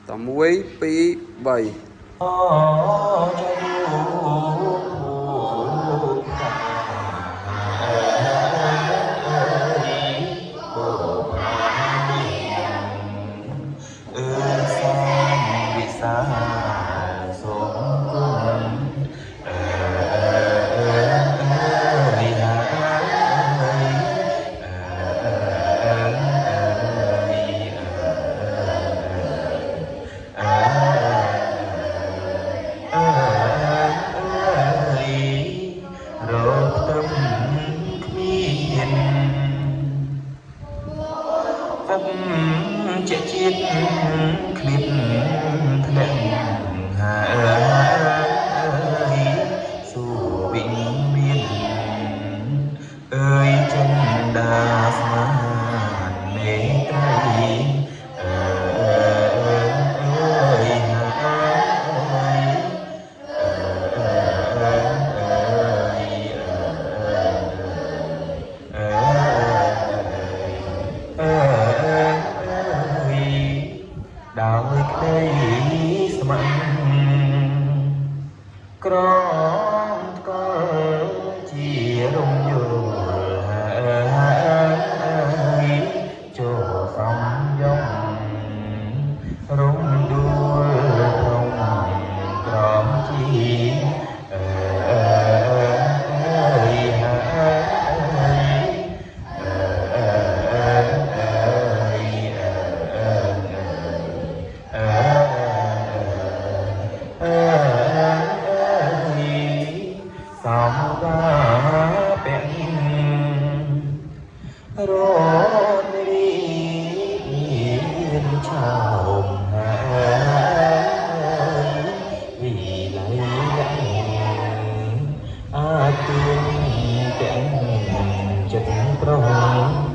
ត1 2 3ជាជាតិឃ្លៀបធ្លាក់ហើយសួរវិញមានអើយចិនដាស្មានមេត្រីអើយដោយក្តីស្ម័គ្រក្រំថ្កល់ជារំយល់ហើយចូលសំយំរំដួលក្នុងក្រំជាសំកាពាក់រនរីឆោមហើយវិល័យអាចទៀងទាំងចិត្តប្រង